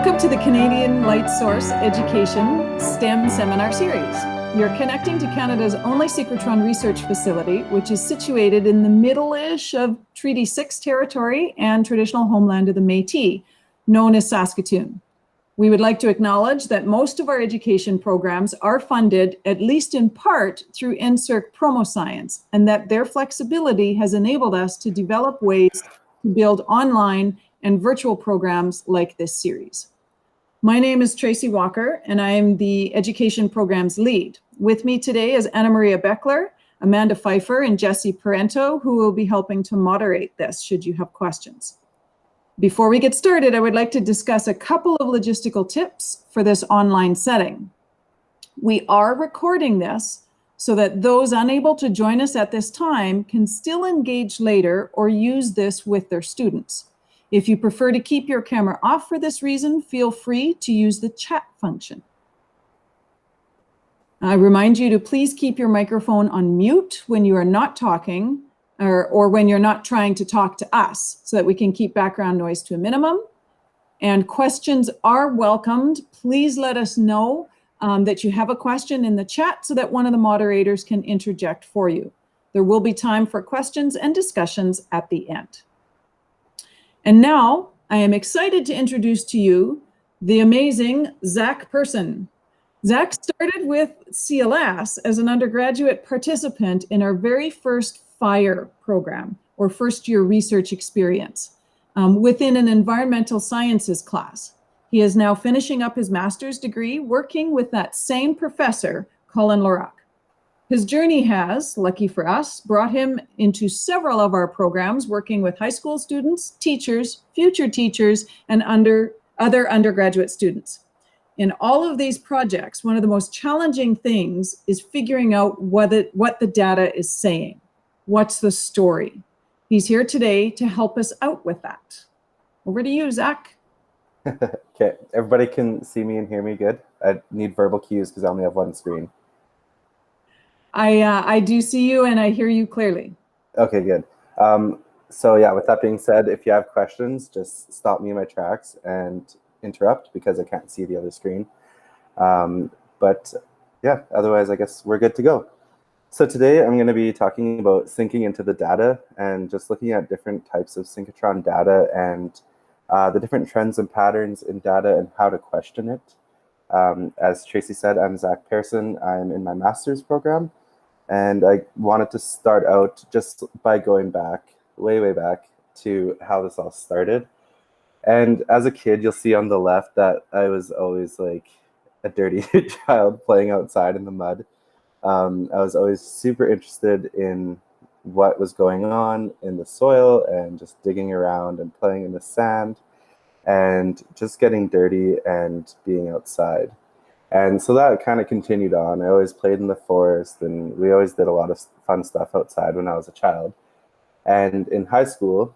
Welcome to the Canadian Light Source Education STEM Seminar Series. You're connecting to Canada's only Synchrotron research facility, which is situated in the middle-ish of Treaty 6 territory and traditional homeland of the Métis, known as Saskatoon. We would like to acknowledge that most of our education programs are funded, at least in part, through NSERC Promo Science, and that their flexibility has enabled us to develop ways to build online and virtual programs like this series. My name is Tracy Walker, and I am the Education Programs Lead. With me today is Anna Maria Beckler, Amanda Pfeiffer, and Jesse Parento, who will be helping to moderate this should you have questions. Before we get started, I would like to discuss a couple of logistical tips for this online setting. We are recording this so that those unable to join us at this time can still engage later or use this with their students. If you prefer to keep your camera off for this reason, feel free to use the chat function. I remind you to please keep your microphone on mute when you are not talking or when you're not trying to talk to us, so that we can keep background noise to a minimum. And questions are welcomed. Please let us know that you have a question in the chat so that one of the moderators can interject for you. There will be time for questions and discussions at the end. And now I am excited to introduce to you the amazing Zach Person. Zach started with c.l.s. as an undergraduate participant in our very first FYRE program, or first year research experience, within an environmental sciences class. He is now finishing up his master's degree working with that same professor, Colin Laroque. His journey has, lucky for us, brought him into several of our programs, working with high school students, teachers, future teachers, and other undergraduate students. In all of these projects, one of the most challenging things is figuring out what the data is saying. What's the story? He's here today to help us out with that. Over to you, Zach. Okay, everybody can see me and hear me good? I need verbal cues because I only have one screen. I do see you and I hear you clearly. Okay, good. So yeah, with that being said, if you have questions, just stop me in my tracks and interrupt because I can't see the other screen. But yeah, otherwise I guess we're good to go. So today I'm going to be talking about syncing into the data and just looking at different types of synchrotron data and the different trends and patterns in data and how to question it. As Tracy said, I'm Zach Pearson. I'm in my master's program. And I wanted to start out just by going back, way back, to how this all started. And as a kid, you'll see on the left that I was always like a dirty child playing outside in the mud. I was always super interested in what was going on in the soil and just digging around and playing in the sand and just getting dirty and being outside. And so that kind of continued on. I always played in the forest, and we always did a lot of fun stuff outside when I was a child. And in high school,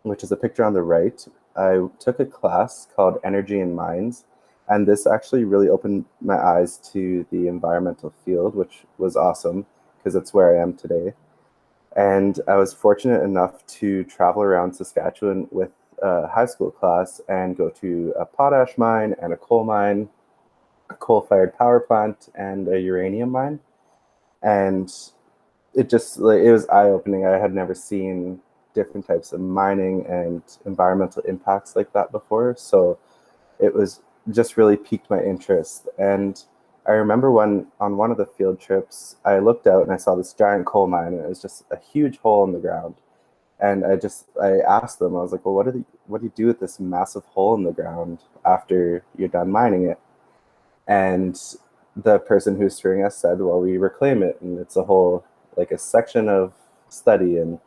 which is a picture on the right, I took a class called Energy in Mines. And this actually really opened my eyes to the environmental field, which was awesome because it's where I am today. And I was fortunate enough to travel around Saskatchewan with a high school class and go to a potash mine and a coal mine, a coal-fired power plant, and a uranium mine. And it was eye-opening. I had never seen different types of mining and environmental impacts like that before. So it was just really piqued my interest. And I remember on one of the field trips, I looked out and I saw this giant coal mine, and it was just a huge hole in the ground. And I asked them, I was like, well, what do you do with this massive hole in the ground after you're done mining it? And the person who's touring us said, well, we reclaim it, and it's a whole, like a section of study. And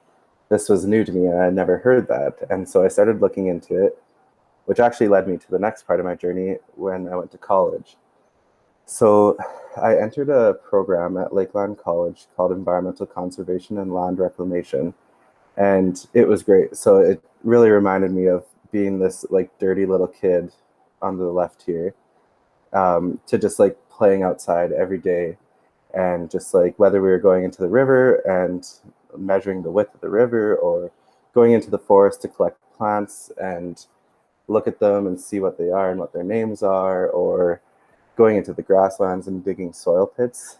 this was new to me, and I had never heard that. And so I started looking into it, which actually led me to the next part of my journey when I went to college. So I entered a program at Lakeland College called Environmental Conservation and Land Reclamation. And it was great. So it really reminded me of being this like dirty little kid on the left here, to just like playing outside every day, and just like whether we were going into the river and measuring the width of the river or going into the forest to collect plants and look at them and see what they are and what their names are, or going into the grasslands and digging soil pits.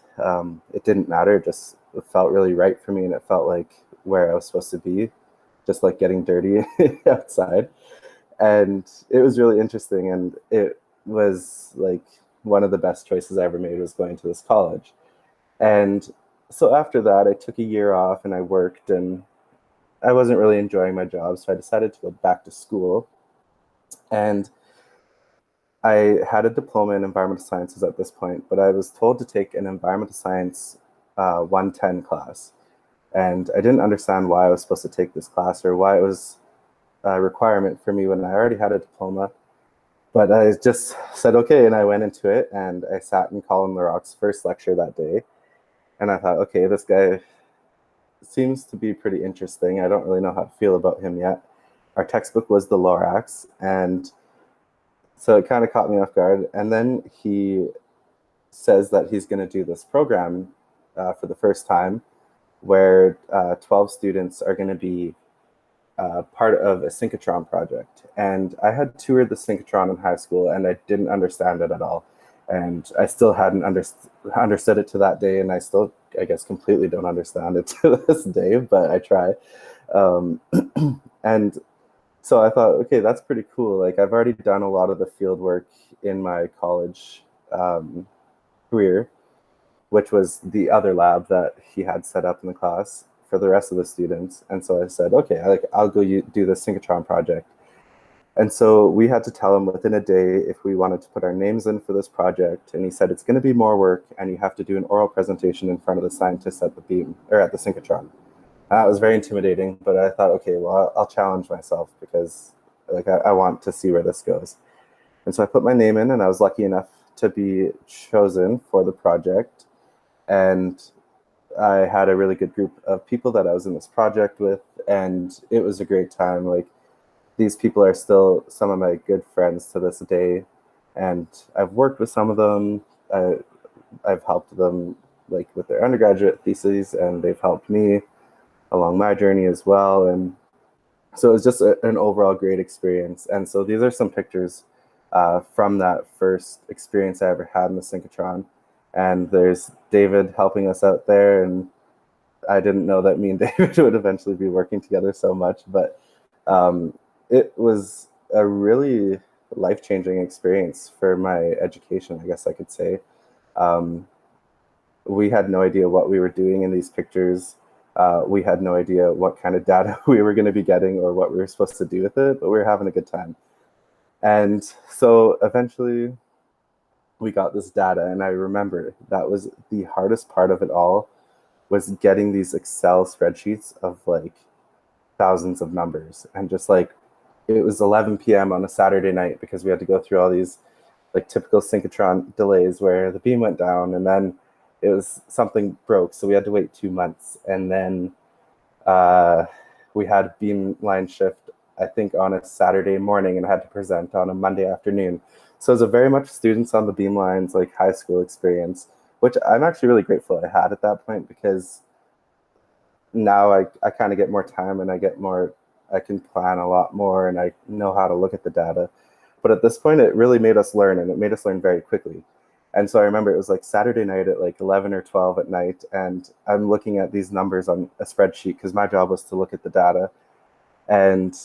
It didn't matter, just it felt really right for me, and it felt like where I was supposed to be, just like getting dirty outside. And it was really interesting, and it was like one of the best choices I ever made was going to this college. And so after that, I took a year off and I worked, and I wasn't really enjoying my job, so I decided to go back to school. And I had a diploma in environmental sciences at this point, but I was told to take an environmental science 110 class. And I didn't understand why I was supposed to take this class or why it was a requirement for me when I already had a diploma. But I just said, okay, and I went into it, and I sat in Colin Laroque's first lecture that day. And I thought, okay, this guy seems to be pretty interesting. I don't really know how to feel about him yet. Our textbook was the Lorax, and so it kind of caught me off guard. And then he says that he's going to do this program for the first time where 12 students are going to be part of a Synchrotron project. And I had toured the Synchrotron in high school, and I didn't understand it at all. And I still hadn't understood it to that day, and I still, I guess, completely don't understand it to this day, but I try. And so I thought, okay, that's pretty cool. Like, I've already done a lot of the field work in my college career, which was the other lab that he had set up in the class for the rest of the students. And so I said, okay, I'll go do the Synchrotron project. And so we had to tell him within a day if we wanted to put our names in for this project. And he said, it's going to be more work, and you have to do an oral presentation in front of the scientists at the beam, or at the Synchrotron. It was very intimidating, but I thought, okay, well, I'll challenge myself because like I want to see where this goes. And so I put my name in, and I was lucky enough to be chosen for the project. And I had a really good group of people that I was in this project with, and it was a great time. Like, these people are still some of my good friends to this day, and I've worked with some of them. I've helped them like with their undergraduate theses, and they've helped me along my journey as well. And so it was just an overall great experience. And so these are some pictures from that first experience I ever had in the Synchrotron. And there's David helping us out there, and I didn't know that me and David would eventually be working together so much, but it was a really life-changing experience for my education, I guess I could say. We had no idea what we were doing in these pictures. We had no idea what kind of data we were going to be getting or what we were supposed to do with it, but we were having a good time. And so eventually we got this data, and I remember that was the hardest part of it all, was getting these Excel spreadsheets of like thousands of numbers. And just like, it was 11 p.m. on a Saturday night because we had to go through all these like typical synchrotron delays where the beam went down, and then it was something broke, so we had to wait 2 months. And then we had beamline shift, I think, on a Saturday morning, and had to present on a Monday afternoon. So it was a very much students on the beamlines, like high school experience, which I'm actually really grateful I had at that point, because now I kind of get more time, and I can plan a lot more, and I know how to look at the data. But at this point, it really made us learn, and it made us learn very quickly. And so I remember it was like Saturday night at like 11 or 12 at night, and I'm looking at these numbers on a spreadsheet because my job was to look at the data. And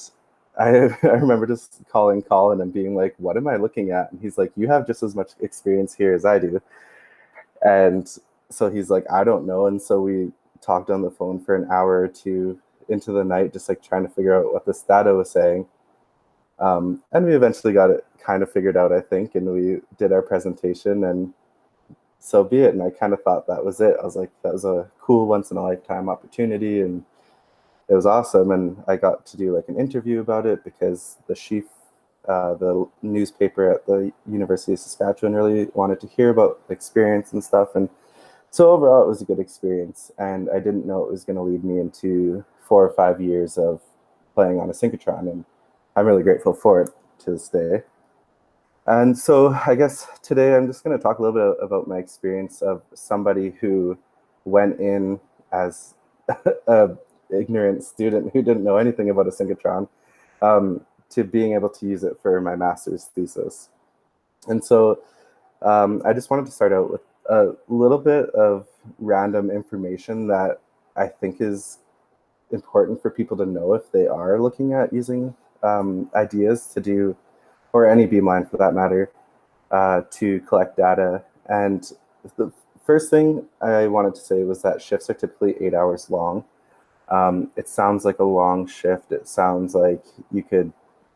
I remember just calling Colin and being like, what am I looking at? And he's like, you have just as much experience here as I do. And so he's like, I don't know. And so we talked on the phone for an hour or two into the night, just like trying to figure out what this data was saying. And we eventually got it kind of figured out, I think, and we did our presentation, and so be it. And I kind of thought that was it. I was like, that was a cool once-in-a-lifetime opportunity, and it was awesome. And I got to do like an interview about it because the chief, the newspaper at the University of Saskatchewan, really wanted to hear about the experience and stuff. And so overall, it was a good experience, and I didn't know it was going to lead me into 4 or 5 years of playing on a synchrotron, and I'm really grateful for it to this day. And so I guess today I'm just going to talk a little bit about my experience of somebody who went in as an ignorant student who didn't know anything about a synchrotron, to being able to use it for my master's thesis. And so I just wanted to start out with a little bit of random information that I think is important for people to know if they are looking at using ideas to do, or any beamline for that matter, to collect data. And the first thing I wanted to say was that shifts are typically 8 hours long. It sounds like a long shift. It sounds like you could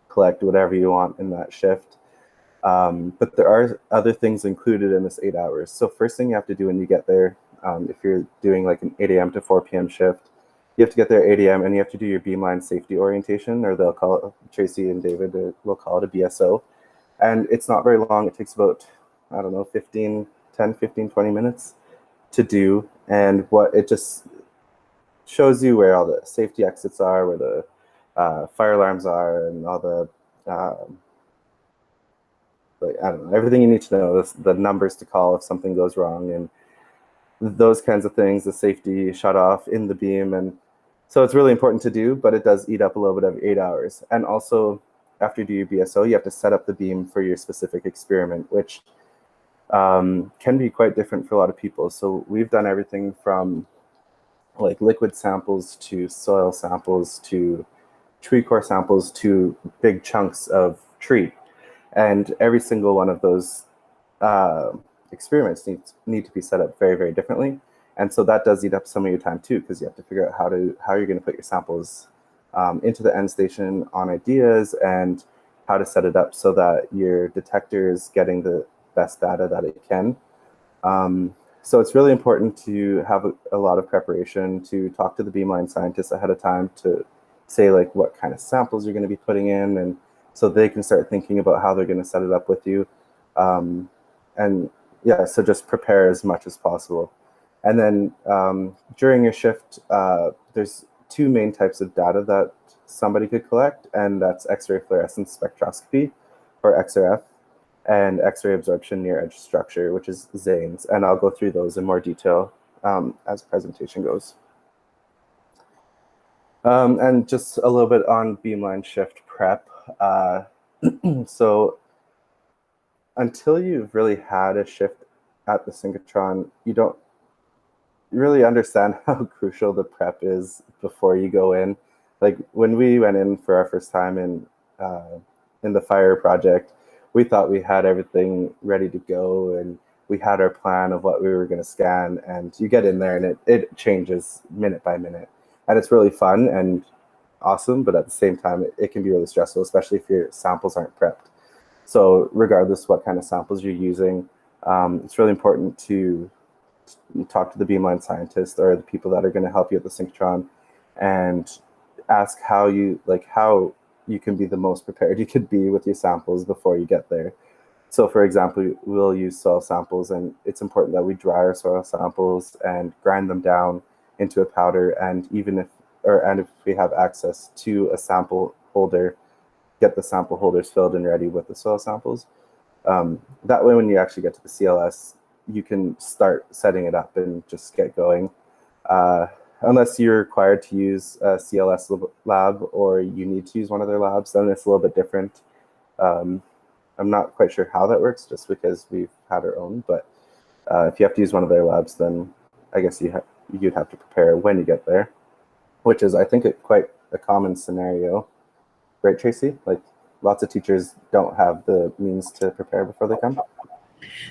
collect whatever you want in that shift. But there are other things included in this 8 hours. So first thing you have to do when you get there, if you're doing like an 8 a.m. to 4 p.m. shift, you have to get there at 8 a.m. and you have to do your beamline safety orientation, or they'll call it, Tracy and David will call it a BSO. And it's not very long. It takes about, I don't know, 10, 15, 20 minutes to do. And what it just shows you where all the safety exits are, where the fire alarms are, and all the, like, I don't know, everything you need to know, the numbers to call if something goes wrong, and those kinds of things, the safety shut off in the beam. And so it's really important to do, but it does eat up a little bit of 8 hours. And also, after you do your BSO, you have to set up the beam for your specific experiment, which can be quite different for a lot of people. So we've done everything from like liquid samples to soil samples to tree core samples to big chunks of tree. And every single one of those experiments need to be set up very, very differently. And so that does eat up some of your time too, because you have to figure out how you're going to put your samples into the end station on ideas, and how to set it up so that your detector is getting the best data that it can. So it's really important to have a lot of preparation, to talk to the beamline scientists ahead of time to say like what kind of samples you're going to be putting in, and so they can start thinking about how they're going to set it up with you. And yeah, so just prepare as much as possible. And then during your shift, there's two main types of data that somebody could collect, and that's X-ray fluorescence spectroscopy, or XRF, and X-ray absorption near edge structure, which is Zanes. And I'll go through those in more detail as the presentation goes. And just a little bit on beamline shift prep. So until you've really had a shift at the synchrotron, you don't really understand how crucial the prep is before you go in. Like when we went in for our first time in the FYRE project, we thought we had everything ready to go, and we had our plan of what we were going to scan, and you get in there and it changes minute by minute. And it's really fun and awesome, but at the same time, it can be really stressful, especially if your samples aren't prepped. So regardless what kind of samples you're using, it's really important to talk to the beamline scientist or the people that are going to help you at the synchrotron, and ask how you can be the most prepared you could be with your samples before you get there. So for example, we'll use soil samples, and it's important that we dry our soil samples and grind them down into a powder. And if we have access to a sample holder, get the sample holders filled and ready with the soil samples. That way, when you actually get to the c.l.s, you can start setting it up and just get going. Unless you're required to use a c.l.s lab, or you need to use one of their labs, then it's a little bit different. I'm not quite sure how that works, just because we've had our own. But if you have to use one of their labs, then I guess you'd have to prepare when you get there, which is, I think, quite a common scenario. Right, Tracy? Like, lots of teachers don't have the means to prepare before they come.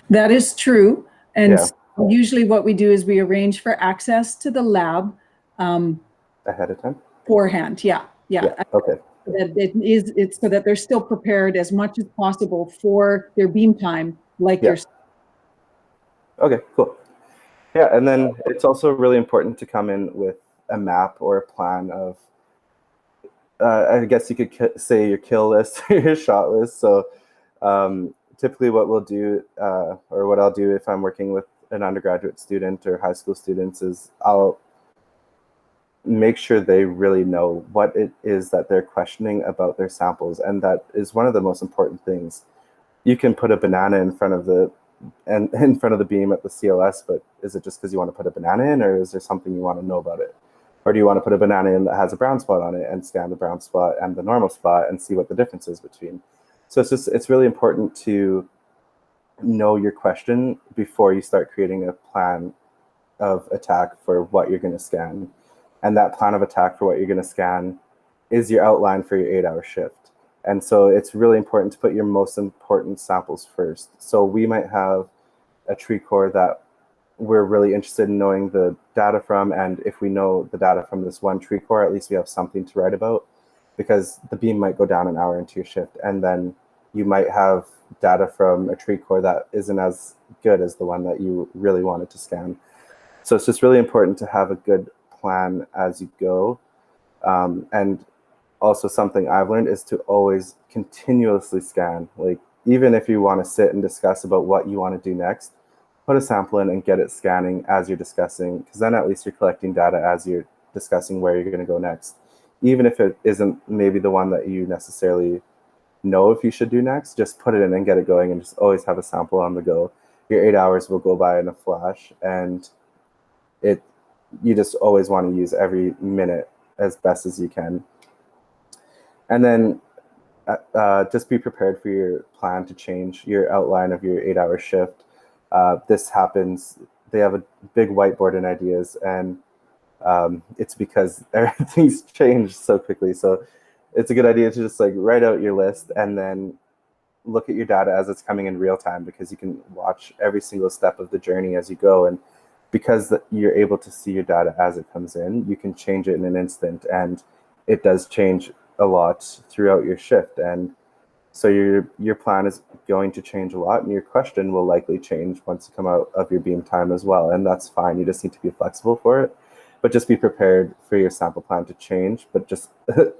That is true. And Yeah. usually what we do is we arrange for access to the lab Ahead of time? beforehand. Yeah. Okay. It's so that they're still prepared as much as possible for their beam time, like yourself. Okay, cool. Yeah, and then it's also really important to come in with a map or a plan of, I guess you could say, your kill list or your shot list. So typically what we'll do, or what I'll do if I'm working with an undergraduate student or high school students, is I'll make sure they really know what it is that they're questioning about their samples. And that is one of the most important things. You can put a banana in front of the beam at the c.l.s, but is it just because you want to put a banana in, or is there something you want to know about it? Or do you want to put a banana in that has a brown spot on it and scan the brown spot and the normal spot and see what the difference is between? So it's really important to know your question before you start creating a plan of attack for what you're going to scan. And that plan of attack for what you're going to scan is your outline for your 8-hour shift. And so it's really important to put your most important samples first. So we might have a tree core that we're really interested in knowing the data from, and if we know the data from this one tree core, at least we have something to write about, because the beam might go down an hour into your shift, and then you might have data from a tree core that isn't as good as the one that you really wanted to scan. So it's just really important to have a good plan as you go. And also something I've learned is to always continuously scan. Like, even if you want to sit and discuss about what you want to do next, put a sample in and get it scanning as you're discussing, because then at least you're collecting data as you're discussing where you're going to go next. Even if it isn't maybe the one that you necessarily know if you should do next, just put it in and get it going, and just always have a sample on the go. Your 8 hours will go by in a flash, and you just always want to use every minute as best as you can. And then just be prepared for your plan to change, your outline of your 8-hour shift. This happens, they have a big whiteboard in ideas, and it's because everything's changed so quickly. So it's a good idea to just like write out your list and then look at your data as it's coming in real time, because you can watch every single step of the journey as you go. And because you're able to see your data as it comes in, you can change it in an instant, and it does change a lot throughout your shift. And so your plan is going to change a lot, and your question will likely change once you come out of your beam time as well. And that's fine. You just need to be flexible for it, but just be prepared for your sample plan to change. But just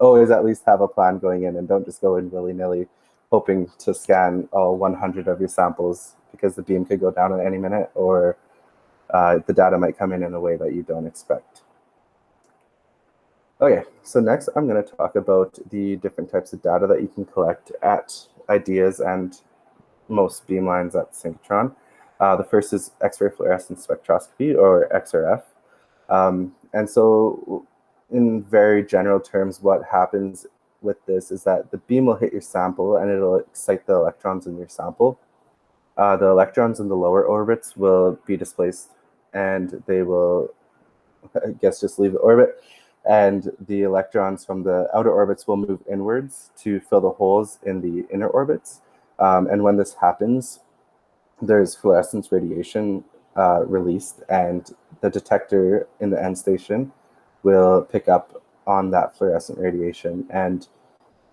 always at least have a plan going in, and don't just go in willy-nilly hoping to scan all 100 of your samples, because the beam could go down at any minute, or the data might come in a way that you don't expect. Okay, so next I'm going to talk about the different types of data that you can collect at Ideas and most Beamlines at Synchrotron. The first is X-ray fluorescence spectroscopy, or XRF. And so in very general terms, what happens with this is that the beam will hit your sample and it'll excite the electrons in your sample. The electrons in the lower orbits will be displaced, and they will, I guess, just leave the orbit. And the electrons from the outer orbits will move inwards to fill the holes in the inner orbits. And when this happens, there's fluorescence radiation released, and the detector in the end station will pick up on that fluorescent radiation, and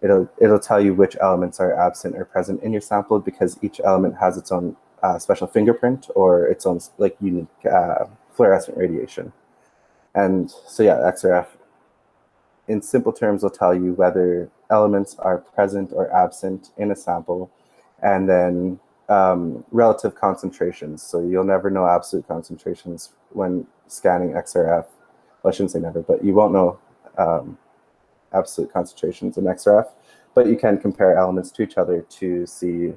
it'll tell you which elements are absent or present in your sample, because each element has its own special fingerprint or its own like unique fluorescent radiation. And so yeah, XRF, in simple terms, will tell you whether elements are present or absent in a sample, and then relative concentrations. So you'll never know absolute concentrations when scanning XRF. Well, I shouldn't say never, but you won't know absolute concentrations in XRF, but you can compare elements to each other to see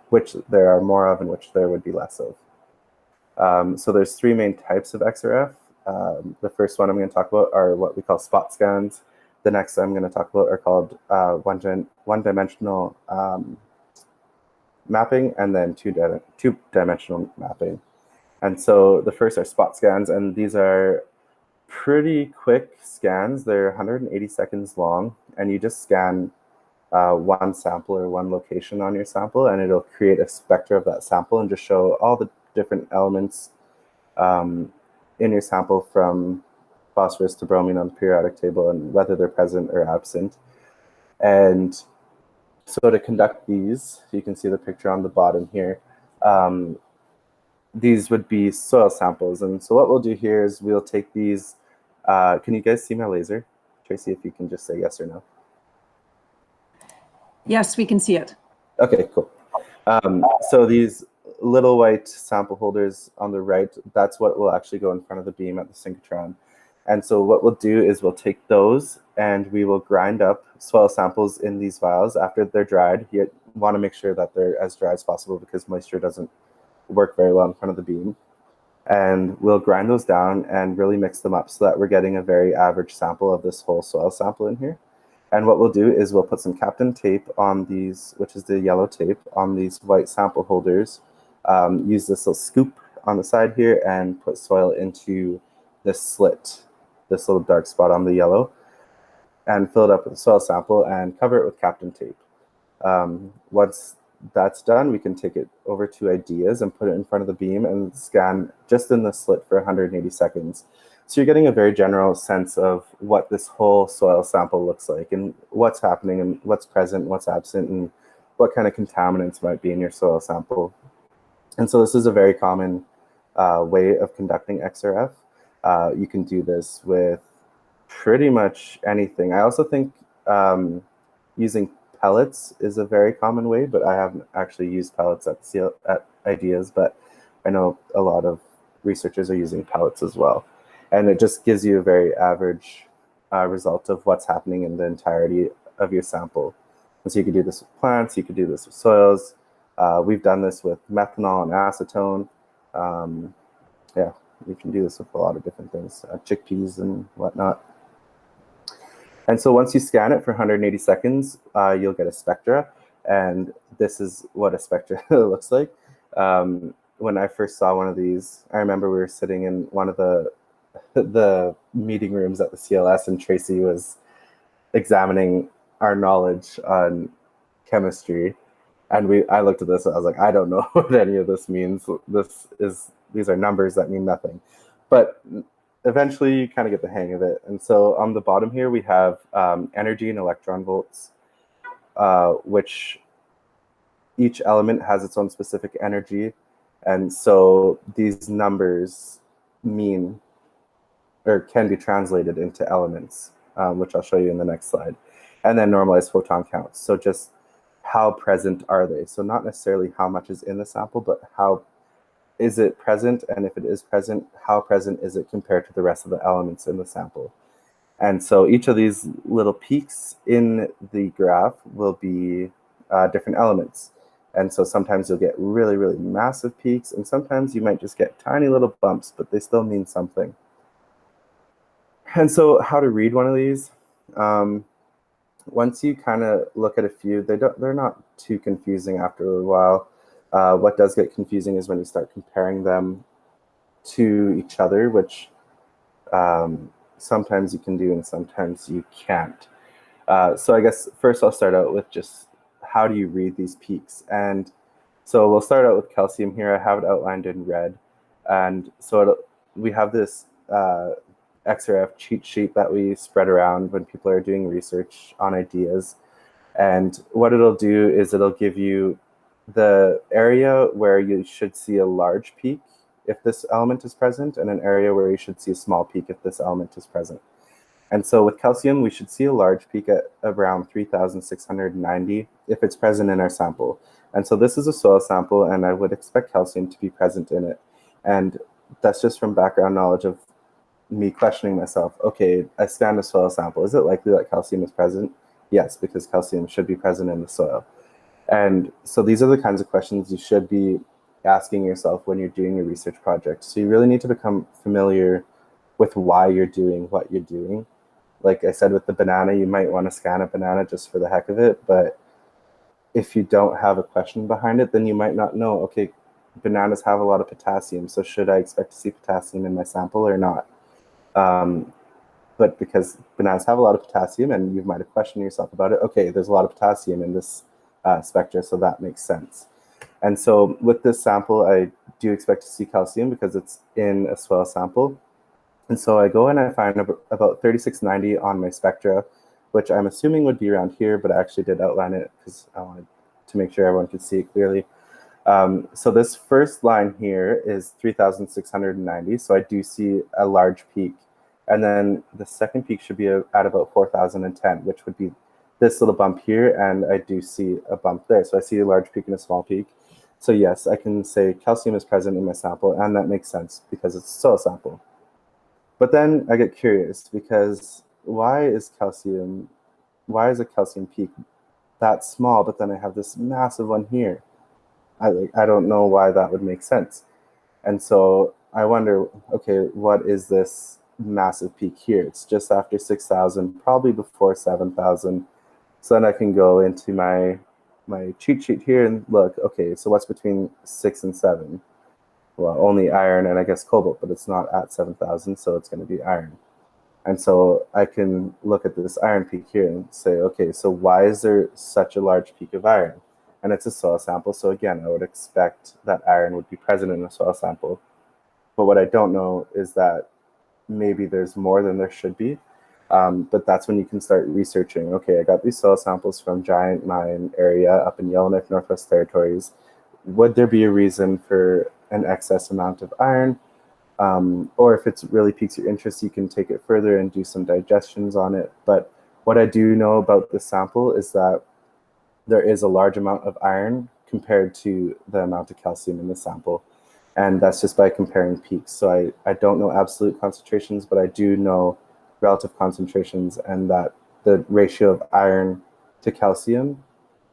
which there are more of and which there would be less of. So there's three main types of XRF. The first one I'm going to talk about are what we call spot scans. The next I'm going to talk about are called one-dimensional mapping, and then two-dimensional mapping. And so the first are spot scans, and these are pretty quick scans. They're 180 seconds long, and you just scan one sample or one location on your sample, and it'll create a spectra of that sample and just show all the different elements in your sample, from phosphorus to bromine on the periodic table, and whether they're present or absent. And so to conduct these, you can see the picture on the bottom here. These would be soil samples. And so what we'll do here is we'll take these. Can you guys see my laser? Tracy, if you can just say yes or no. Yes, we can see it. Okay, cool. So these little white sample holders on the right, that's what will actually go in front of the beam at the synchrotron. And so what we'll do is we'll take those and we will grind up soil samples in these vials after they're dried. You want to make sure that they're as dry as possible, because moisture doesn't work very well in front of the beam. And we'll grind those down and really mix them up so that we're getting a very average sample of this whole soil sample in here. And what we'll do is we'll put some Kapton tape on these, which is the yellow tape, on these white sample holders. Use this little scoop on the side here and put soil into this slit, this little dark spot on the yellow, and fill it up with a soil sample and cover it with Kapton tape. Once that's done, we can take it over to Ideas and put it in front of the beam and scan just in the slit for 180 seconds. So you're getting a very general sense of what this whole soil sample looks like and what's happening and what's present, what's absent, and what kind of contaminants might be in your soil sample. And so this is a very common way of conducting XRF. You can do this with pretty much anything. I also think using pellets is a very common way, but I haven't actually used pellets at Ideas, but I know a lot of researchers are using pellets as well. And it just gives you a very average result of what's happening in the entirety of your sample. And so you could do this with plants, you could do this with soils. We've done this with methanol and acetone. Yeah, you can do this with a lot of different things, chickpeas and whatnot. And so once you scan it for 180 seconds, you'll get a spectra. And this is what a spectra looks like. When I first saw one of these, I remember we were sitting in one of the meeting rooms at the c.l.s. and Tracy was examining our knowledge on chemistry. And I looked at this and I was like, I don't know what any of this means. These are numbers that mean nothing. But eventually you kind of get the hang of it. And so on the bottom here, we have energy in electron volts, which each element has its own specific energy. And so these numbers mean or can be translated into elements, which I'll show you in the next slide. And then normalized photon counts. So just how present are they? So not necessarily how much is in the sample, but how is it present? And if it is present, how present is it compared to the rest of the elements in the sample? And so each of these little peaks in the graph will be different elements. And so sometimes you'll get really, really massive peaks, and sometimes you might just get tiny little bumps, but they still mean something. And so how to read one of these? Once you kind of look at a few, they're not too confusing after a while. What does get confusing is when you start comparing them to each other, which sometimes you can do and sometimes you can't. So I guess first I'll start out with just how do you read these peaks? And so we'll start out with calcium here. I have it outlined in red. And so we have this XRF cheat sheet that we spread around when people are doing research on ideas. And what it'll do is it'll give you the area where you should see a large peak if this element is present, and an area where you should see a small peak if this element is present. And so with calcium, we should see a large peak at around 3,690 if it's present in our sample. And so this is a soil sample, and I would expect calcium to be present in it. And that's just from background knowledge of me questioning myself. Okay, I scanned a soil sample. Is it likely that calcium is present? Yes, because calcium should be present in the soil. And so these are the kinds of questions you should be asking yourself when you're doing your research project. So you really need to become familiar with why you're doing what you're doing. Like I said with the banana, you might want to scan a banana just for the heck of it, but if you don't have a question behind it, then you might not know, okay, bananas have a lot of potassium, so should I expect to see potassium in my sample or not? But because bananas have a lot of potassium and you might have questioned yourself about it, okay, there's a lot of potassium in this spectra, so that makes sense. And so with this sample, I do expect to see calcium because it's in a soil sample. And so I go and I find about 3690 on my spectra, which I'm assuming would be around here, but I actually did outline it because I wanted to make sure everyone could see it clearly. So this first line here is 3,690, so I do see a large peak. And then the second peak should be at about 4,010, which would be this little bump here, and I do see a bump there. So I see a large peak and a small peak. So yes, I can say calcium is present in my sample, and that makes sense because it's a soil sample. But then I get curious because why is a calcium peak that small, but then I have this massive one here? I don't know why that would make sense. And so I wonder, okay, what is this massive peak here? It's just after 6,000, probably before 7,000. So then I can go into my cheat sheet here and look, okay, so what's between 6 and 7? Well, only iron and I guess cobalt, but it's not at 7,000, so it's going to be iron. And so I can look at this iron peak here and say, okay, so why is there such a large peak of iron? And it's a soil sample, so again, I would expect that iron would be present in a soil sample. But what I don't know is that maybe there's more than there should be. But that's when you can start researching, okay, I got these soil samples from Giant Mine area up in Yellowknife, Northwest Territories. Would there be a reason for an excess amount of iron? Or if it really piques your interest, you can take it further and do some digestions on it. But what I do know about this sample is that there is a large amount of iron compared to the amount of calcium in the sample. And that's just by comparing peaks. So I don't know absolute concentrations, but I do know relative concentrations, and that the ratio of iron to calcium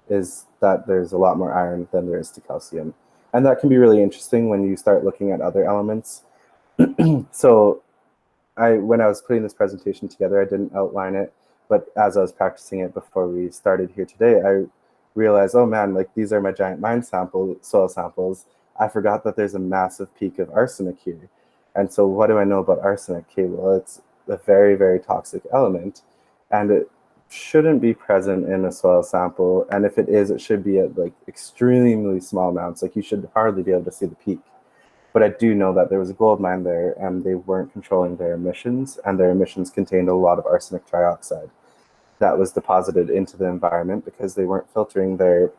is that there's a lot more iron than there is to calcium. And that can be really interesting when you start looking at other elements. So when I was putting this presentation together, I didn't outline it, but as I was practicing it before we started here today, I realized, oh man, like these are my Giant Mine soil samples. I forgot that there's a massive peak of arsenic here. And so what do I know about arsenic? Okay, well, it's a very, very toxic element, and it shouldn't be present in a soil sample. And if it is, it should be at like extremely small amounts. Like you should hardly be able to see the peak. But I do know that there was a gold mine there, and they weren't controlling their emissions, and their emissions contained a lot of arsenic trioxide that was deposited into the environment because they weren't filtering their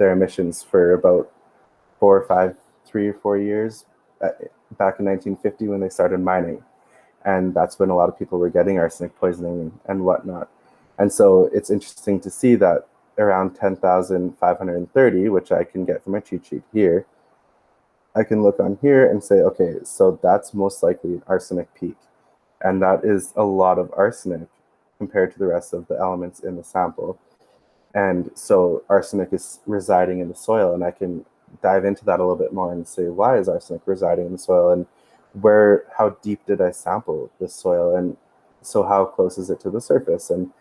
emissions for about 3 or 4 years back in 1950 when they started mining. And that's when a lot of people were getting arsenic poisoning and whatnot. And so it's interesting to see that around 10,530, which I can get from my cheat sheet here, I can look on here and say, okay, so that's most likely an arsenic peak. And that is a lot of arsenic compared to the rest of the elements in the sample. And so arsenic is residing in the soil, and I can dive into that a little bit more and say, why is arsenic residing in the soil, and how deep did I sample the soil, and so how close is it to the surface? And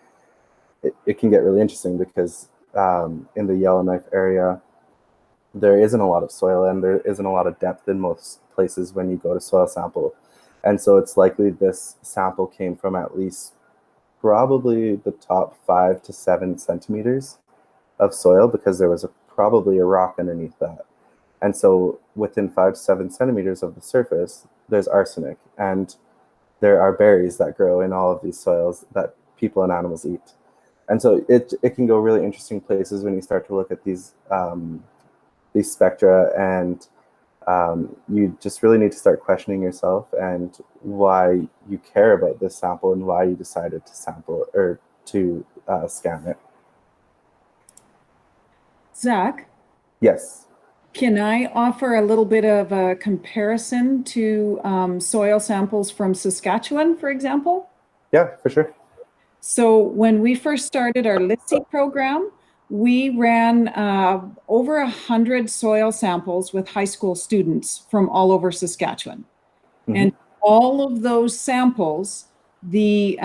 it can get really interesting because in the Yellowknife area, there isn't a lot of soil and there isn't a lot of depth in most places when you go to soil sample. And so it's likely this sample came from at least probably the top 5 to 7 centimeters of soil, because there was probably a rock underneath that. And so within 5 to 7 centimeters of the surface, there's arsenic. And there are berries that grow in all of these soils that people and animals eat. And so it can go really interesting places when you start to look at these spectra, and you just really need to start questioning yourself and why you care about this sample and why you decided to sample or to scan it. Zach? Yes. Can I offer a little bit of a comparison to soil samples from Saskatchewan, for example? Yeah, for sure. So when we first started our LITSI program, we ran over 100 soil samples with high school students from all over Saskatchewan. Mm-hmm. And all of those samples, we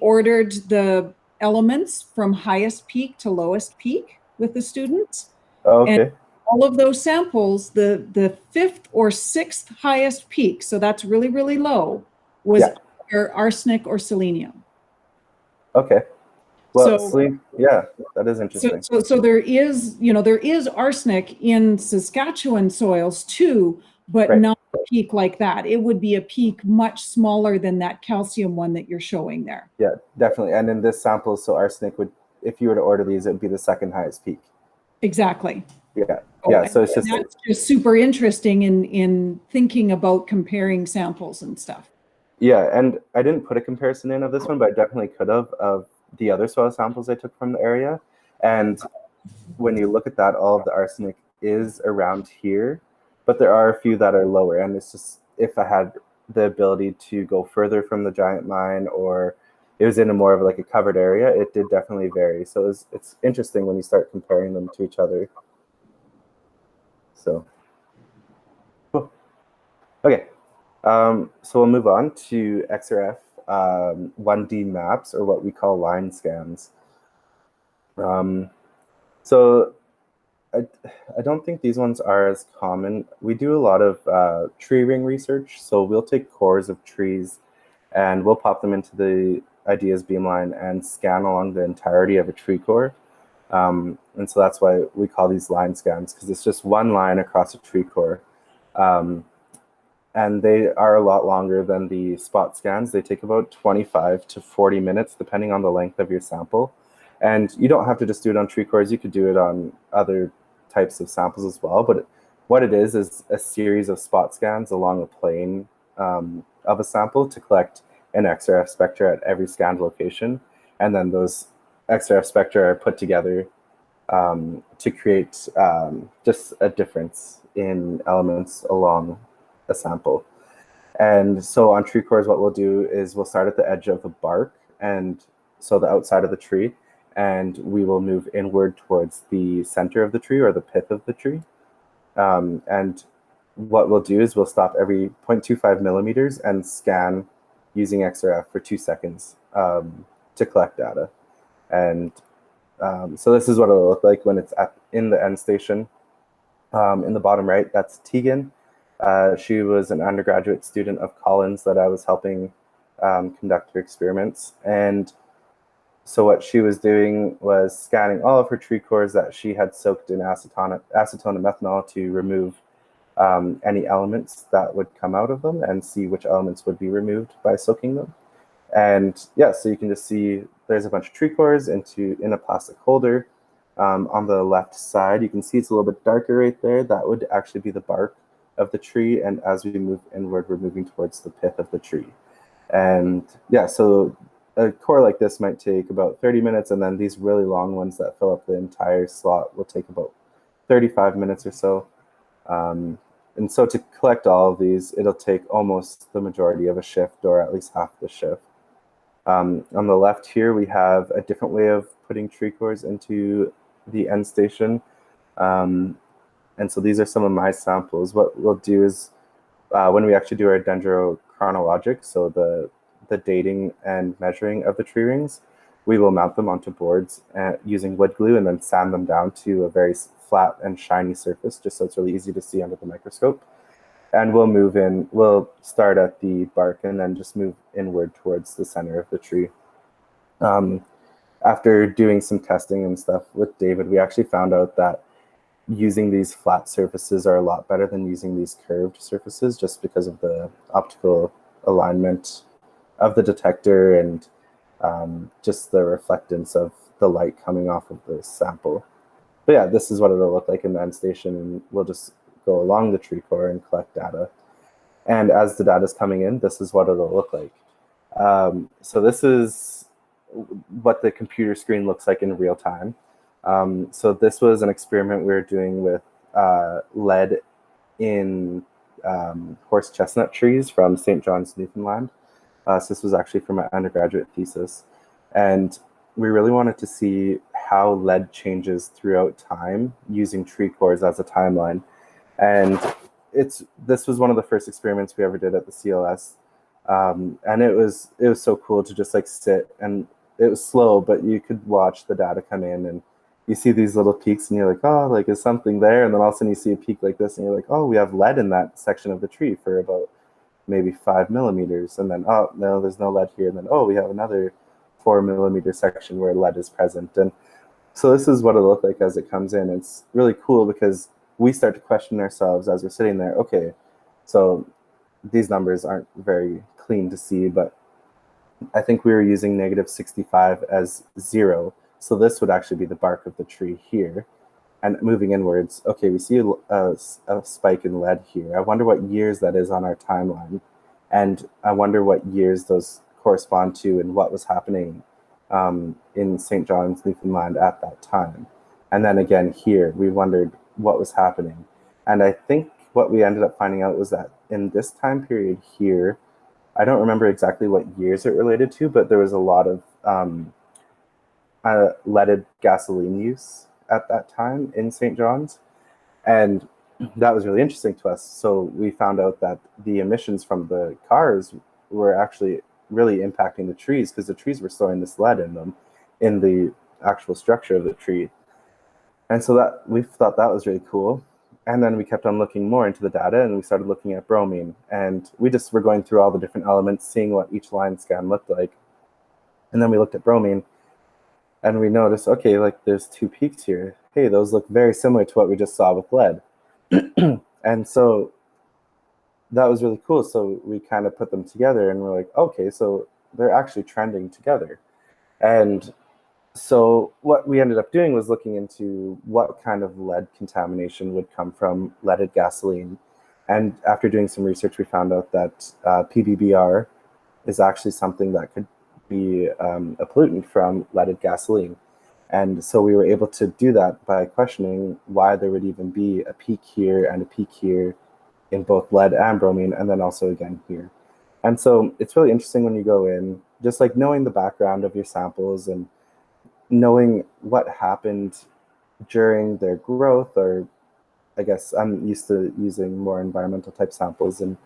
ordered the elements from highest peak to lowest peak with the students. Oh, okay. And all of those samples, the 5th or 6th highest peak, so that's really, really low, was either arsenic or selenium. Okay. Well, So, yeah, that is interesting. So there is arsenic in Saskatchewan soils too, but Right. not a peak like that. It would be a peak much smaller than that calcium one that you're showing there. Yeah, definitely. And in this sample, so arsenic would, if you were to order these, it would be the 2nd highest peak. Exactly. Yeah. Yeah. So it's just that's just super interesting in thinking about comparing samples and stuff. Yeah, and I didn't put a comparison in of this one, but I definitely could have of the other soil samples I took from the area. And when you look at that, all of the arsenic is around here, but there are a few that are lower. And it's just, if I had the ability to go further from the Giant Mine, or it was in a more of like a covered area, it did definitely vary. So it's interesting when you start comparing them to each other. So, cool. Okay, so we'll move on to XRF 1D maps, or what we call line scans. So I don't think these ones are as common. We do a lot of tree ring research, so we'll take cores of trees and we'll pop them into the IDEAS beamline and scan along the entirety of a tree core. And so that's why we call these line scans, because it's just one line across a tree core. And they are a lot longer than the spot scans. They take about 25 to 40 minutes, depending on the length of your sample. And you don't have to just do it on tree cores. You could do it on other types of samples as well. But what it is a series of spot scans along a plane of a sample to collect an XRF spectra at every scanned location. And then those XRF spectra are put together to create just a difference in elements along a sample. And so on tree cores, what we'll do is we'll start at the edge of the bark, and so the outside of the tree, and we will move inward towards the center of the tree, or the pith of the tree. And what we'll do is we'll stop every 0.25 millimeters and scan using XRF for 2 seconds to collect data. And so this is what it'll look like when it's in the end station. In the bottom right, that's Tegan. She was an undergraduate student of Colin's that I was helping conduct her experiments. And so what she was doing was scanning all of her tree cores that she had soaked in acetone and methanol to remove any elements that would come out of them and see which elements would be removed by soaking them. And yeah, so you can just see there's a bunch of tree cores in a plastic holder. On the left side, you can see it's a little bit darker right there. That would actually be the bark of the tree. And as we move inward, we're moving towards the pith of the tree. And yeah, so a core like this might take about 30 minutes. And then these really long ones that fill up the entire slot will take about 35 minutes or so. And so to collect all of these, it'll take almost the majority of a shift, or at least half the shift. On the left here, we have a different way of putting tree cores into the end station. And so these are some of my samples. What we'll do is when we actually do our dendrochronologic, so the dating and measuring of the tree rings, we will mount them onto boards using wood glue and then sand them down to a very flat and shiny surface, just so it's really easy to see under the microscope. And we'll start at the bark and then just move inward towards the center of the tree. After doing some testing and stuff with David, we actually found out that using these flat surfaces are a lot better than using these curved surfaces, just because of the optical alignment of the detector and just the reflectance of the light coming off of the sample. But yeah, this is what it'll look like in the end station, and we'll just go along the tree core and collect data. And as the data is coming in, this is what it'll look like. So this is what the computer screen looks like in real time. So this was an experiment we were doing with lead in horse chestnut trees from St. John's, Newfoundland. So this was actually for my undergraduate thesis. And we really wanted to see how lead changes throughout time using tree cores as a timeline. And this was one of the first experiments we ever did at the c.l.s. And it was so cool to just like sit, and it was slow, but you could watch the data come in and you see these little peaks and you're like, oh, like is something there? And then all of a sudden you see a peak like this and you're like, oh, we have lead in that section of the tree for about maybe 5 millimeters. And then, oh, no, there's no lead here. And then, oh, we have another 4 millimeter section where lead is present. And so this is what it looked like as it comes in. It's really cool because we start to question ourselves as we're sitting there. Okay, so these numbers aren't very clean to see, but I think we were using -65 as 0. So this would actually be the bark of the tree here. And moving inwards, okay, we see a spike in lead here. I wonder what years that is on our timeline. And I wonder what years those correspond to and what was happening in St. John's, Newfoundland at that time. And then again here, we wondered what was happening. And I think what we ended up finding out was that in this time period here, I don't remember exactly what years it related to, but there was a lot of leaded gasoline use at that time in St. John's. And that was really interesting to us. So we found out that the emissions from the cars were actually really impacting the trees, because the trees were storing this lead in them, in the actual structure of the tree. And so that we thought that was really cool. And then we kept on looking more into the data, and we started looking at bromine. And we just were going through all the different elements, seeing what each line scan looked like. And then we looked at bromine, and we noticed, okay, like there's 2 peaks here. Hey, those look very similar to what we just saw with lead. And so that was really cool. So we kind of put them together, and we're like, okay, so they're actually trending together. And so what we ended up doing was looking into what kind of lead contamination would come from leaded gasoline. And after doing some research, we found out that PBBR is actually something that could be a pollutant from leaded gasoline. And so we were able to do that by questioning why there would even be a peak here and a peak here in both lead and bromine, and then also again here. And so it's really interesting when you go in, just like knowing the background of your samples and knowing what happened during their growth, or I guess I'm used to using more environmental type samples. And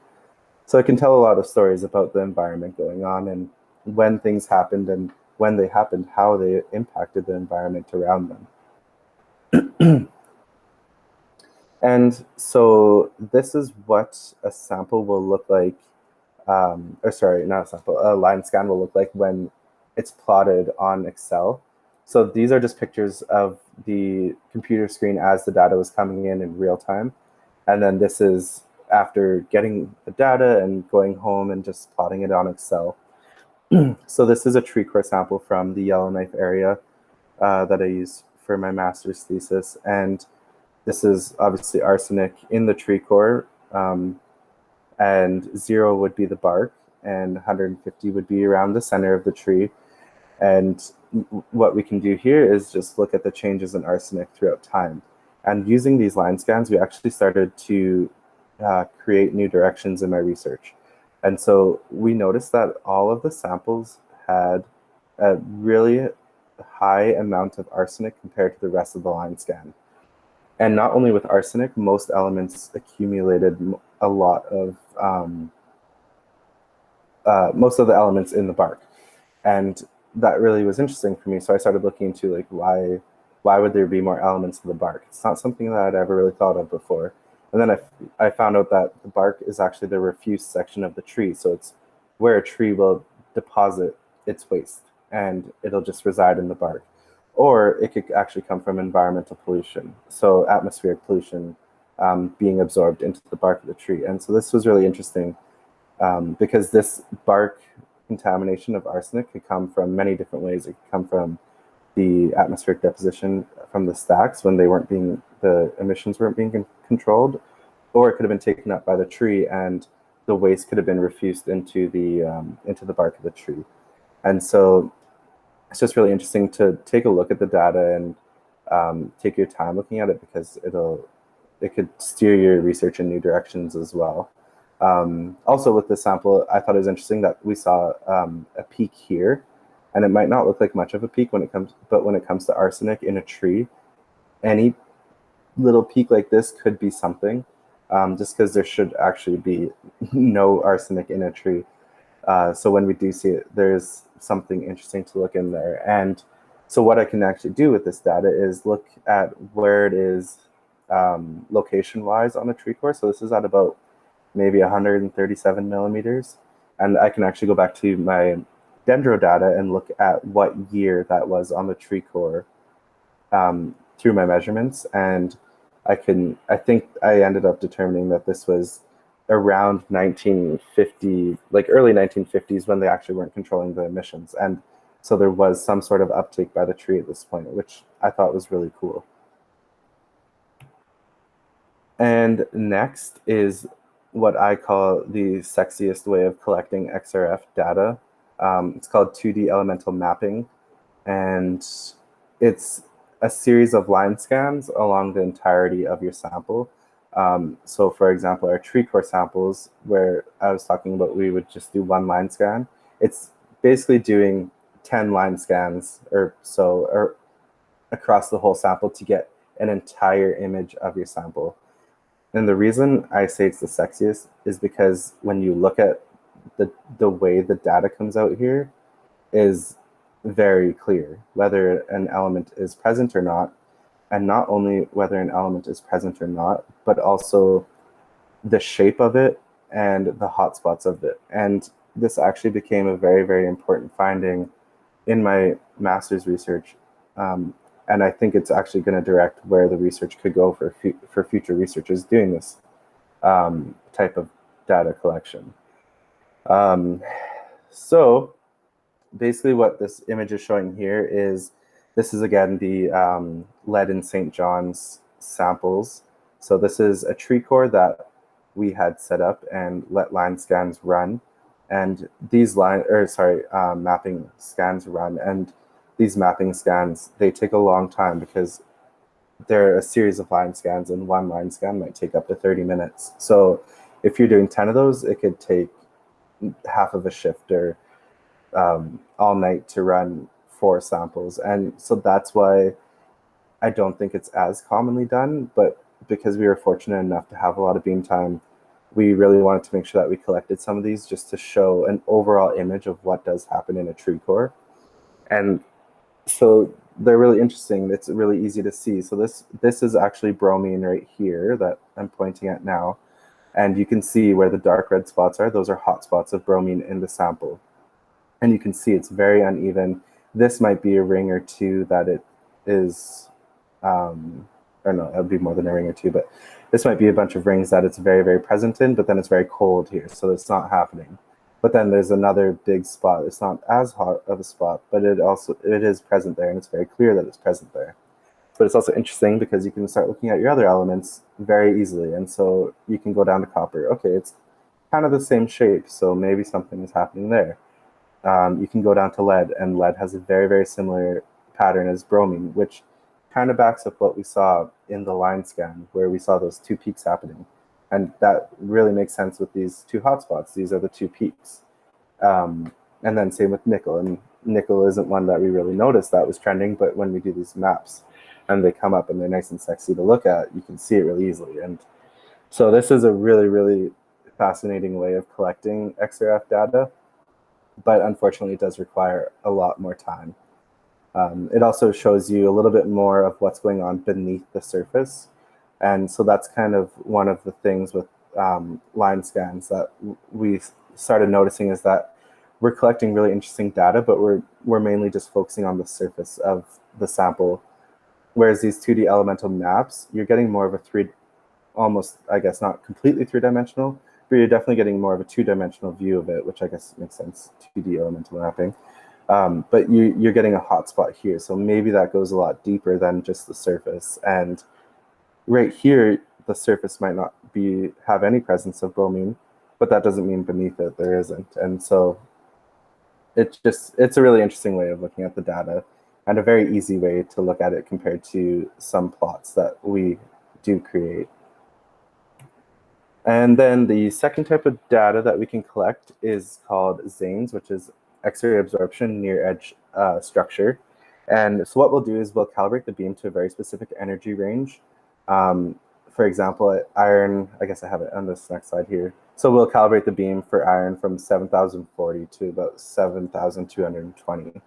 so I can tell a lot of stories about the environment going on and when things happened, and when they happened, how they impacted the environment around them. And so this is what a sample will look like, or sorry, not a sample, a line scan will look like when it's plotted on Excel. So these are just pictures of the computer screen as the data was coming in real time. And then this is after getting the data and going home and just plotting it on Excel. So this is a tree core sample from the Yellowknife area that I used for my master's thesis. And this is obviously arsenic in the tree core, and 0 would be the bark, and 150 would be around the center of the tree. And what we can do here is just look at the changes in arsenic throughout time. And using these line scans, we actually started to create new directions in my research. And so we noticed that all of the samples had a really high amount of arsenic compared to the rest of the line scan. And not only with arsenic, most elements accumulated a lot of, most of the elements in the bark. And that really was interesting for me. So I started looking into like, why would there be more elements in the bark? It's not something that I'd ever really thought of before. And then I found out that the bark is actually the refuse section of the tree. So it's where a tree will deposit its waste, and it'll just reside in the bark. Or it could actually come from environmental pollution, so atmospheric pollution being absorbed into the bark of the tree. And so this was really interesting because this bark contamination of arsenic could come from many different ways. It could come from the atmospheric deposition from the stacks when the emissions weren't being controlled, or it could have been taken up by the tree and the waste could have been refused into the bark of the tree. And so it's just really interesting to take a look at the data and take your time looking at it, because it could steer your research in new directions as well. Also with this sample, I thought it was interesting that we saw a peak here, and it might not look like much of a peak when it comes to arsenic in a tree, any little peak like this could be something, just because there should actually be no arsenic in a tree. So when we do see it, there's something interesting to look in there. And so what I can actually do with this data is look at where it is location-wise on the tree core. So this is at about maybe 137 millimeters. And I can actually go back to my dendro data and look at what year that was on the tree core through my measurements. And I think I ended up determining that this was around 1950, like early 1950s, when they actually weren't controlling the emissions. And so there was some sort of uptake by the tree at this point, which I thought was really cool. And next is what I call the sexiest way of collecting XRF data. It's called 2D elemental mapping. And it's a series of line scans along the entirety of your sample. So for example, our tree core samples, where I was talking about we would just do one line scan, it's basically doing 10 line scans or so across the whole sample to get an entire image of your sample. And the reason I say it's the sexiest is because when you look at the way the data comes out here is very clear, whether an element is present or not, and not only whether an element is present or not, but also the shape of it and the hotspots of it. And this actually became a very, very important finding in my master's research. And I think it's actually going to direct where the research could go for future researchers doing this type of data collection. So basically what this image is showing here is, this is again the lead in St. John's samples. So this is a tree core that we had set up and let line scans run. And these mapping scans run. And these mapping scans, they take a long time because they're a series of line scans, and one line scan might take up to 30 minutes. So if you're doing 10 of those, it could take half of a shift or all night to run 4 samples. And so that's why I don't think it's as commonly done, but because we were fortunate enough to have a lot of beam time, we really wanted to make sure that we collected some of these just to show an overall image of what does happen in a tree core. And so they're really interesting. It's really easy to see. So this is actually bromine right here that I'm pointing at now. And you can see where the dark red spots are. Those are hot spots of bromine in the sample. And you can see it's very uneven. This might be a ring or two that it is, or no, that would be more than a ring or two, but this might be a bunch of rings that it's very, very present in, but then it's very cold here, so it's not happening. But then there's another big spot. It's not as hot of a spot, but it is present there, and it's very clear that it's present there. But it's also interesting because you can start looking at your other elements very easily. And so you can go down to copper. Okay, it's kind of the same shape, so maybe something is happening there. You can go down to lead, and lead has a very, very similar pattern as bromine, which kind of backs up what we saw in the line scan, where we saw those 2 peaks happening. And that really makes sense with these 2 hotspots. These are the 2 peaks. And then same with nickel. And nickel isn't one that we really noticed that was trending, but when we do these maps and they come up and they're nice and sexy to look at, you can see it really easily. And so this is a really, really fascinating way of collecting XRF data, but unfortunately it does require a lot more time. It also shows you a little bit more of what's going on beneath the surface. And so that's kind of one of the things with line scans that we started noticing, is that we're collecting really interesting data, but we're mainly just focusing on the surface of the sample. Whereas these 2D elemental maps, you're getting more of a almost, I guess, not completely 3-dimensional, but you're definitely getting more of a 2-dimensional view of it, which I guess makes sense, 2D elemental mapping. But you're getting a hotspot here, so maybe that goes a lot deeper than just the surface. And right here, the surface might not have any presence of bromine, but that doesn't mean beneath it there isn't. And so it's a really interesting way of looking at the data, and a very easy way to look at it compared to some plots that we do create. And then the second type of data that we can collect is called Zanes, which is X-ray absorption near edge structure. And so what we'll do is we'll calibrate the beam to a very specific energy range. For example, iron, I guess I have it on this next slide here. So we'll calibrate the beam for iron from 7,040 to about 7,220.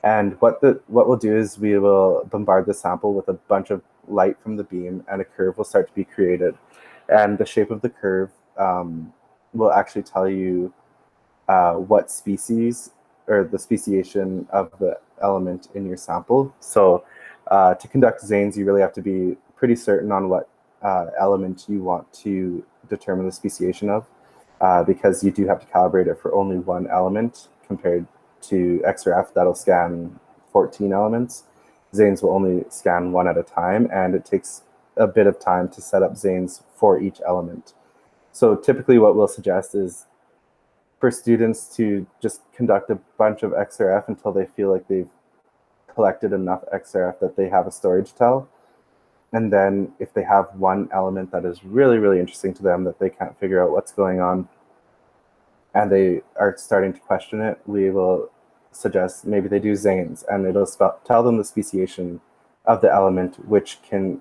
And what we'll do is we will bombard the sample with a bunch of light from the beam, and a curve will start to be created. And the shape of the curve will actually tell you what species, or the speciation of the element in your sample. So to conduct Zanes, you really have to be pretty certain on what element you want to determine the speciation of, because you do have to calibrate it for only one element compared to XRF that'll scan 14 elements. Zanes will only scan 1 at a time, and it takes a bit of time to set up Zanes for each element. So typically what we'll suggest is for students to just conduct a bunch of XRF until they feel like they've collected enough XRF that they have a storage tell. And then if they have one element that is really, really interesting to them that they can't figure out what's going on, and they are starting to question it, we will suggest maybe they do Zanes, and it'll tell them the speciation of the element, which can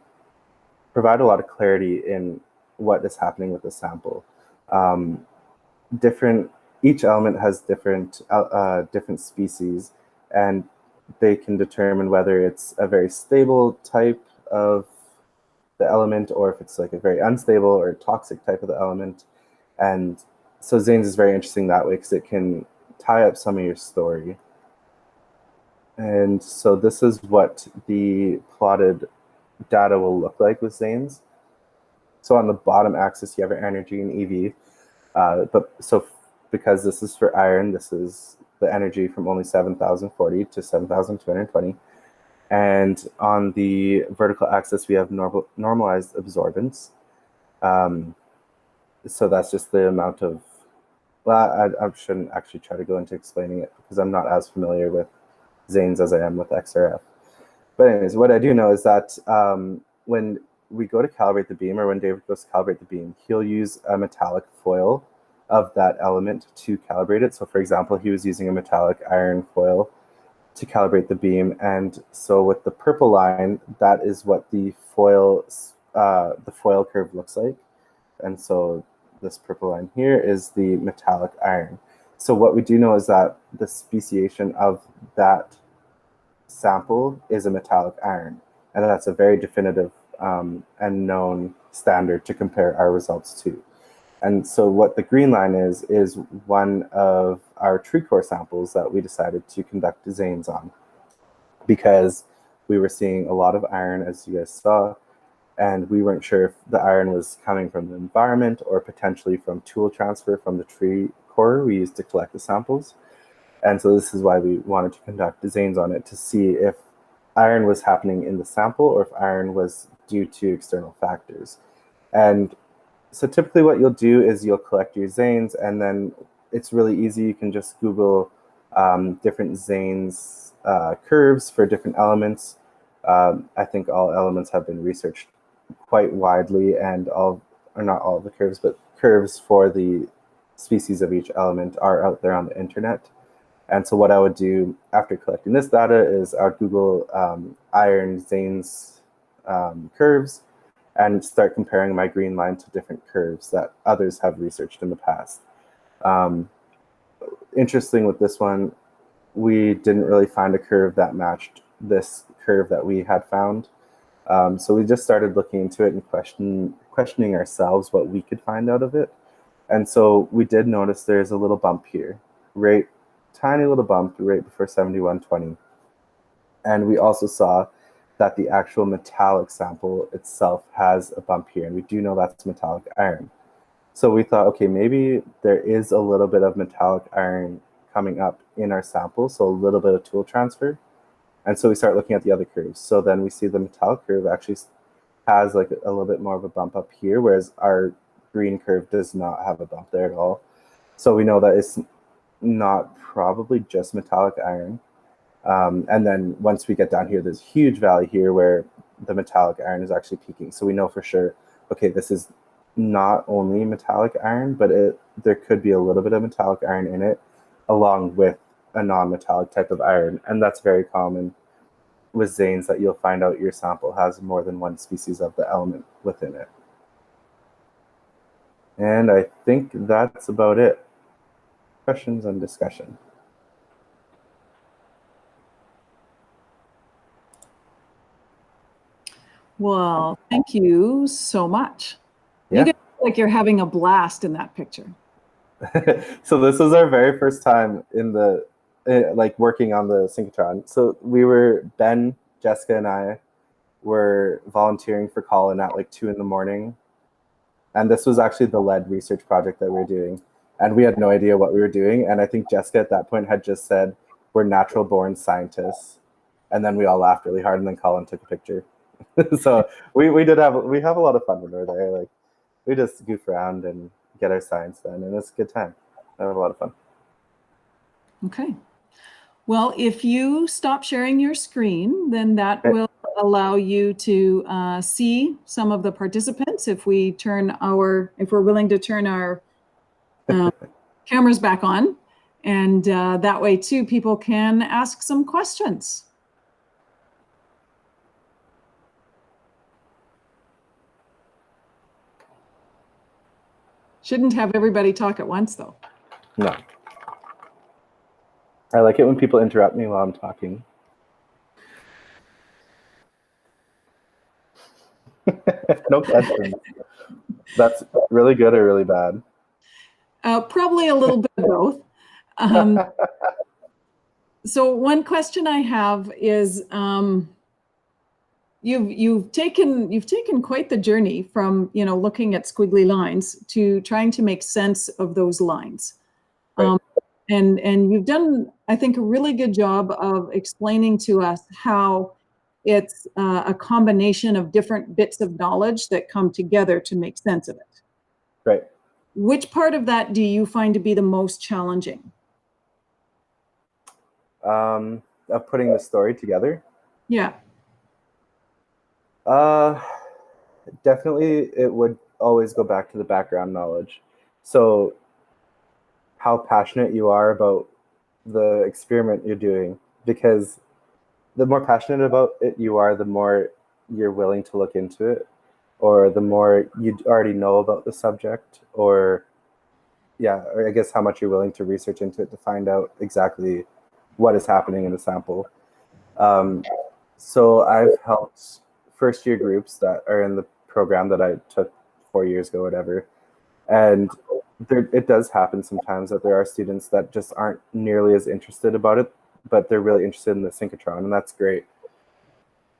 provide a lot of clarity in what is happening with the sample. Each element has different species, and they can determine whether it's a very stable type of the element or if it's like a very unstable or toxic type of the element. And so Zanes is very interesting that way because it can tie up some of your story. And so this is what the plotted data will look like with Zanes. So on the bottom axis, you have your energy and EV. Because this is for iron, this is the energy from only 7,040 to 7,220. And on the vertical axis, we have normalized absorbance. So that's just the amount of, well, I shouldn't actually try to go into explaining it because I'm not as familiar with Zanes as I am with XRF. But anyways, what I do know is that when we go to calibrate the beam, or when David goes to calibrate the beam, he'll use a metallic foil of that element to calibrate it. So for example, he was using a metallic iron foil to calibrate the beam. And so with the purple line, that is what the foil curve looks like. And so this purple line here is the metallic iron. So what we do know is that the speciation of that sample is a metallic iron. And that's a very definitive and known standard to compare our results to. And so what the green line is one of our tree core samples that we decided to conduct Zanes on, because we were seeing a lot of iron, as you guys saw, and we weren't sure if the iron was coming from the environment or potentially from tool transfer from the tree core we used to collect the samples. And so this is why we wanted to conduct Zanes on it, to see if iron was happening in the sample or if iron was due to external factors. And so typically what you'll do is you'll collect your Zanes, and then it's really easy. You can just Google different Zanes curves for different elements. I think all elements have been researched quite widely, and not all of the curves, but curves for the species of each element are out there on the internet. And so what I would do after collecting this data is I would Google iron Zanes curves, and start comparing my green line to different curves that others have researched in the past. Interesting with this one, we didn't really find a curve that matched this curve that we had found. So we just started looking into it and questioning ourselves what we could find out of it. And so we did notice there's a little bump here, tiny little bump right before 7120. And we also saw that the actual metallic sample itself has a bump here, and we do know that's metallic iron. So we thought, okay, maybe there is a little bit of metallic iron coming up in our sample, so a little bit of tool transfer. And so we start looking at the other curves. So then we see the metallic curve actually has like a little bit more of a bump up here, whereas our green curve does not have a bump there at all. So we know that it's not probably just metallic iron. And then once we get down here, there's a huge valley here where the metallic iron is actually peaking. So we know for sure, okay, this is not only metallic iron, but there could be a little bit of metallic iron in it, along with a non-metallic type of iron. And that's very common with Zanes, that you'll find out your sample has more than one species of the element within it. And I think that's about it. Questions and discussion. Well, thank you so much. Yeah. You guys look like you're having a blast in that picture. So this was our very first time in the working on the synchrotron. So Ben, Jessica, and I were volunteering for Colin at like 2 a.m. And this was actually the lead research project that we were doing. And we had no idea what we were doing. And I think Jessica at that point had just said, we're natural born scientists. And then we all laughed really hard, and then Colin took a picture. So we have a lot of fun when we're there. Like, we just goof around and get our science done, and it's a good time. I have a lot of fun. Okay. Well, if you stop sharing your screen, then that will allow you to see some of the participants if we're willing to turn our cameras back on. And that way too, people can ask some questions. Shouldn't have everybody talk at once, though. No. I like it when people interrupt me while I'm talking. No questions. That's really good or really bad? Probably a little bit of both. So one question I have is, you've taken quite the journey from, you know, looking at squiggly lines to trying to make sense of those lines. Right. And you've done, I think, a really good job of explaining to us how it's a combination of different bits of knowledge that come together to make sense of it. Right. Which part of that do you find to be the most challenging? Of putting the story together? Yeah. Definitely it would always go back to the background knowledge. So how passionate you are about the experiment you're doing, because the more passionate about it you are, the more you're willing to look into it, or the more you already know about the subject, or I guess how much you're willing to research into it to find out exactly what is happening in the sample. So I've helped first year groups that are in the program that I took 4 years ago, whatever. And it does happen sometimes that there are students that just aren't nearly as interested about it, but they're really interested in the synchrotron, and that's great.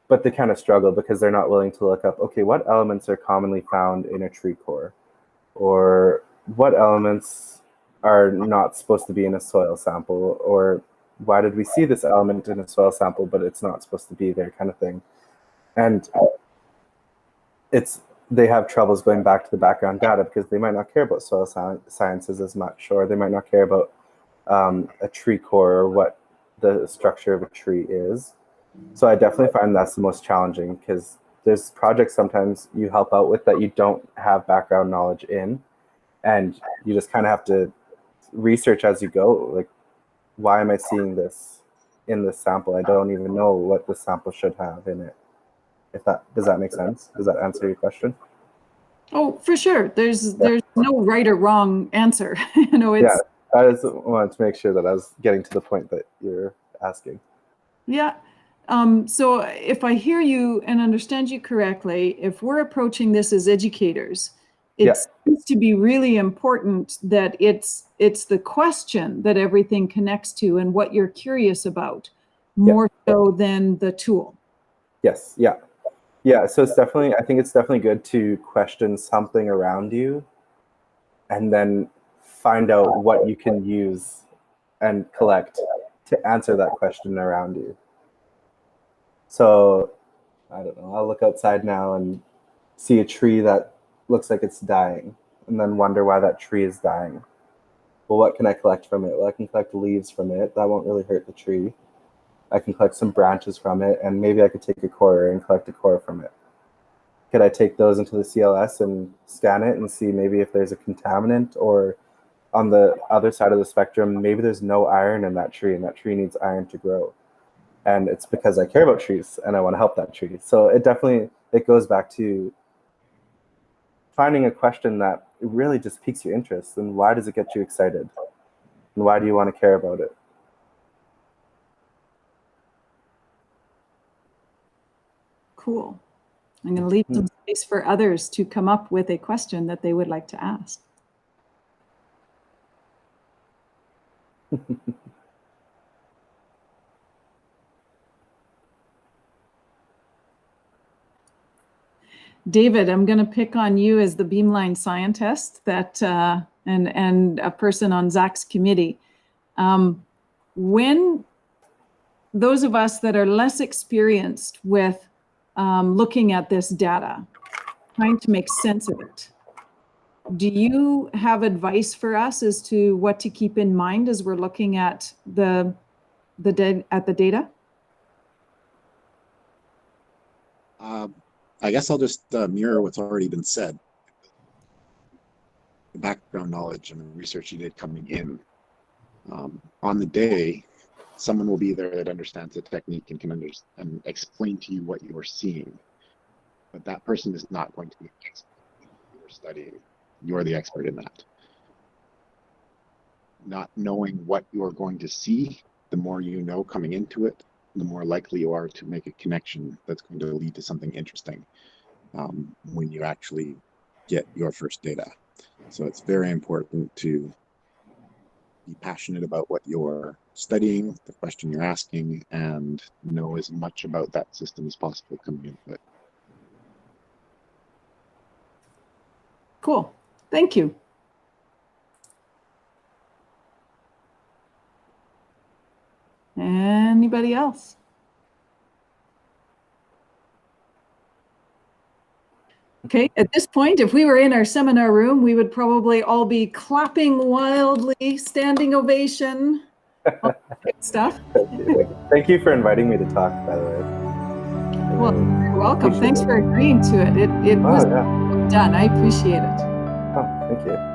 But they kind of struggle because they're not willing to look up, okay, what elements are commonly found in a tree core? Or what elements are not supposed to be in a soil sample? Or why did we see this element in a soil sample, but it's not supposed to be there, kind of thing. And they have troubles going back to the background data because they might not care about soil sciences as much, or they might not care about a tree core or what the structure of a tree is. So I definitely find that's the most challenging, because there's projects sometimes you help out with that you don't have background knowledge in, and you just kind of have to research as you go. Like, why am I seeing this in this sample? I don't even know what the sample should have in it. Does that make sense? Does that answer your question? Oh, for sure. There's no right or wrong answer. You know, it's I just wanted to make sure that I was getting to the point that you're asking. yeah. So if I hear you and understand you correctly, if we're approaching this as educators, it seems to be really important that it's the question that everything connects to and what you're curious about, more so than the tool. Yes. Yeah. Yeah. So I think it's definitely good to question something around you and then find out what you can use and collect to answer that question around you. So I don't know, I'll look outside now and see a tree that looks like it's dying, and then wonder why that tree is dying. Well, what can I collect from it? Well, I can collect leaves from it. That won't really hurt the tree. I can collect some branches from it, and maybe I could take a core and collect a core from it. Could I take those into the c.l.s. and scan it and see maybe if there's a contaminant, or on the other side of the spectrum, maybe there's no iron in that tree and that tree needs iron to grow. And it's because I care about trees and I want to help that tree. So it goes back to finding a question that really just piques your interest, and why does it get you excited? And why do you want to care about it? Cool. I'm going to leave some space for others to come up with a question that they would like to ask. David, I'm going to pick on you as the Beamline scientist and a person on Zach's committee. When those of us that are less experienced with looking at this data, trying to make sense of it, do you have advice for us as to what to keep in mind as we're looking at the data? I guess I'll just mirror what's already been said. The background knowledge and the research you did coming in. On the day, someone will be there that understands the technique and can and explain to you what you're seeing. But that person is not going to be an expert in what you're studying. You're the expert in that. Not knowing what you're going to see, the more you know coming into it, the more likely you are to make a connection that's going to lead to something interesting when you actually get your first data. So it's very important to be passionate about what you're studying, the question you're asking, and know as much about that system as possible coming into it. Cool. Thank you. Anybody else? Okay, at this point, if we were in our seminar room, we would probably all be clapping wildly, standing ovation, all that good stuff. Thank you for inviting me to talk, by the way. Well, you're welcome. Appreciate Thanks it. for agreeing to it. It was Oh, yeah. done. I appreciate it. Oh, thank you.